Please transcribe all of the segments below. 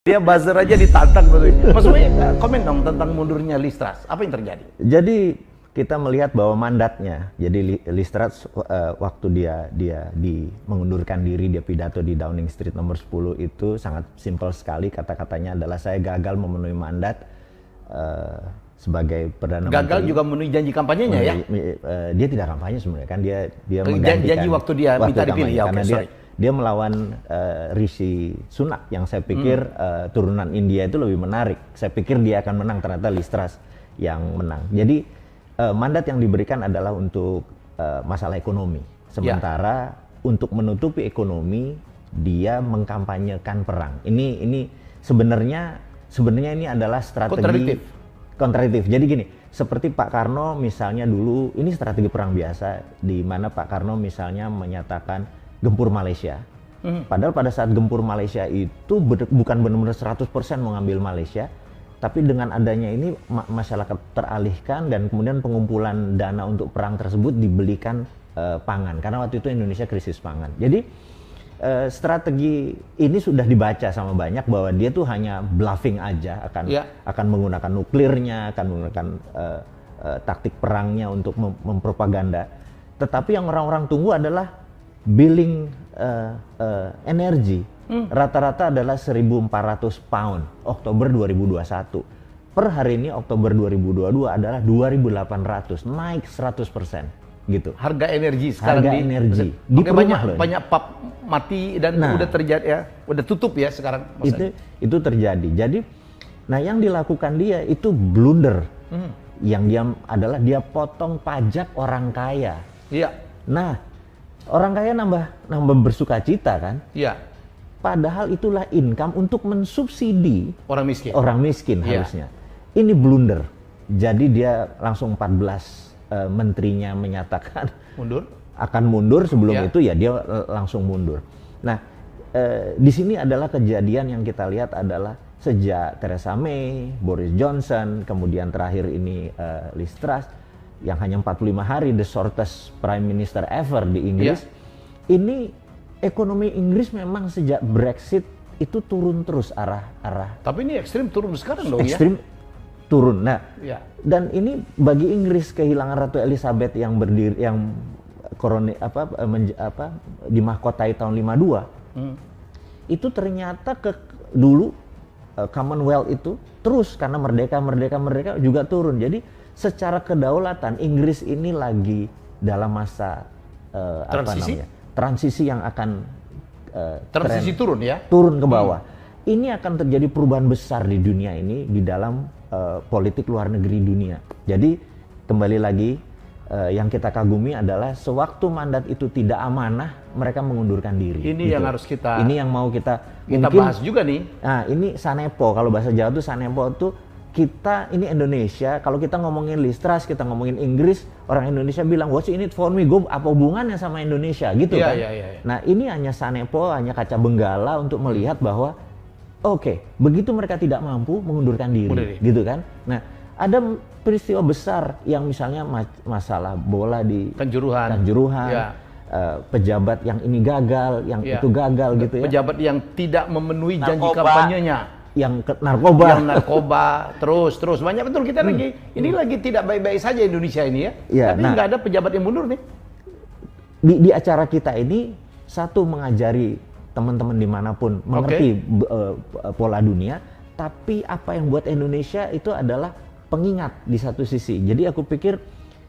Dia buzzer aja ditantang. Maksudnya komen dong tentang mundurnya Liz Truss. Apa yang terjadi? Jadi kita melihat bahwa mandatnya, jadi Liz Truss waktu dia mengundurkan diri, dia pidato di Downing Street nomor 10 itu sangat simpel sekali, kata-katanya adalah saya gagal memenuhi mandat sebagai Perdana Menteri. Gagal juga memenuhi janji kampanyenya ya? Dia tidak kampanye sebenarnya kan, dia menggantikan janji waktu dia minta dipilih ya, karena dia melawan Rishi Sunak yang saya pikir turunan India itu lebih menarik. Saya pikir dia akan menang, ternyata Liz Truss yang menang. Jadi mandat yang diberikan adalah untuk masalah ekonomi. Sementara untuk menutupi ekonomi dia mengkampanyekan perang. Ini sebenarnya ini adalah strategi kontradiktif. Jadi gini, seperti Pak Karno misalnya dulu, ini strategi perang biasa di mana Pak Karno misalnya menyatakan gempur Malaysia. Padahal pada saat gempur Malaysia itu bukan benar-benar 100% mau ngambil Malaysia, tapi dengan adanya ini masyarakat teralihkan dan kemudian pengumpulan dana untuk perang tersebut dibelikan pangan karena waktu itu Indonesia krisis pangan. Jadi strategi ini sudah dibaca sama banyak bahwa dia tuh hanya bluffing aja, akan menggunakan nuklirnya, akan menggunakan taktik perangnya untuk mempropaganda. Tetapi yang orang-orang tunggu adalah billing energi. Rata-rata adalah 1.400 pound Oktober 2021. Per hari ini Oktober 2022 adalah 2.800, naik 100%. Gitu. Harga energi sekarang di banyak pub mati dan udah terjadi ya, udah tutup ya sekarang. Itu terjadi. Jadi, yang dilakukan dia itu blunder. Yang dia adalah dia potong pajak orang kaya. Iya. Nah, orang kaya nambah bersukacita kan? Iya. Padahal itulah income untuk mensubsidi orang miskin harusnya. Ini blunder. Jadi dia langsung 14 menterinya menyatakan akan mundur, sebelum itu ya dia langsung mundur. Nah, di sini adalah kejadian yang kita lihat adalah sejak Theresa May, Boris Johnson, kemudian terakhir ini Liz Truss yang hanya 45 hari, the shortest prime minister ever di Inggris. Ini ekonomi Inggris memang sejak Brexit itu turun terus arah. Tapi ini ekstrim turun sekarang dong ya? Ekstrim turun. Nah, dan ini bagi Inggris kehilangan Ratu Elizabeth yang berdiri, yang dimahkotai tahun 52. Itu ternyata dulu Commonwealth itu terus karena merdeka juga turun. Jadi secara kedaulatan Inggris ini lagi dalam masa transisi yang akan turun ya? Turun ke bawah. Ini akan terjadi perubahan besar di dunia ini, di dalam politik luar negeri dunia. Jadi kembali lagi yang kita kagumi adalah sewaktu mandat itu tidak amanah, mereka mengundurkan diri. Ini gitu. yang harus ini yang mau kita bahas juga nih. Nah, ini sanepo, kalau bahasa Jawa itu sanepo itu kita ini Indonesia. Kalau kita ngomongin Liz Truss, kita ngomongin Inggris, orang Indonesia bilang what's in it for me, gue apa hubungannya sama Indonesia gitu kan. Nah, ini hanya sanepo, hanya kaca benggala untuk melihat bahwa begitu mereka tidak mampu mengundurkan diri, gitu kan. Nah, ada peristiwa besar yang misalnya masalah bola di Kanjuruhan, pejabat yang ini gagal, yang itu gagal gitu ya. Pejabat yang tidak memenuhi janji kampanyenya. Yang narkoba, terus banyak betul kita ini lagi tidak baik-baik saja Indonesia ini ya. Tapi nggak ada pejabat yang mundur nih. Di acara kita ini mengajari teman-teman dimanapun mengerti pola dunia, tapi apa yang buat Indonesia itu adalah pengingat di satu sisi. Jadi aku pikir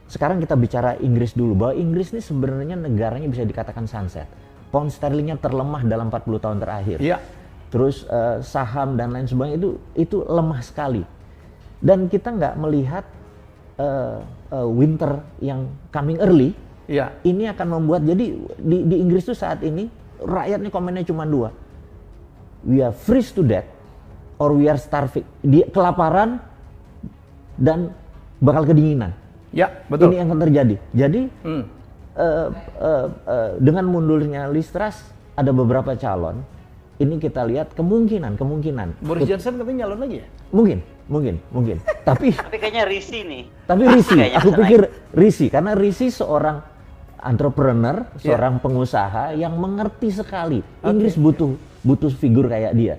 sekarang kita bicara Inggris dulu, bahwa Inggris ini sebenarnya negaranya bisa dikatakan sunset. Pound sterlingnya terlemah dalam 40 tahun terakhir. Iya. Terus saham dan lain sebagainya itu lemah sekali. Dan kita nggak melihat winter yang coming early. Iya. Ini akan membuat, jadi di Inggris tuh saat ini rakyatnya komennya cuma 2. We are freeze to death or we are starving. Kelaparan dan bakal kedinginan. Ya, betul. Ini yang akan terjadi. Jadi dengan mundurnya Liz Truss ada beberapa calon. Ini kita lihat kemungkinan. Boris Johnson katanya nyalon lagi ya? Mungkin. Tapi kayaknya Rishi nih. Tapi Rishi, aku pikir Rishi karena Rishi seorang entrepreneur, seorang pengusaha yang mengerti sekali. Inggris butuh figur kayak dia.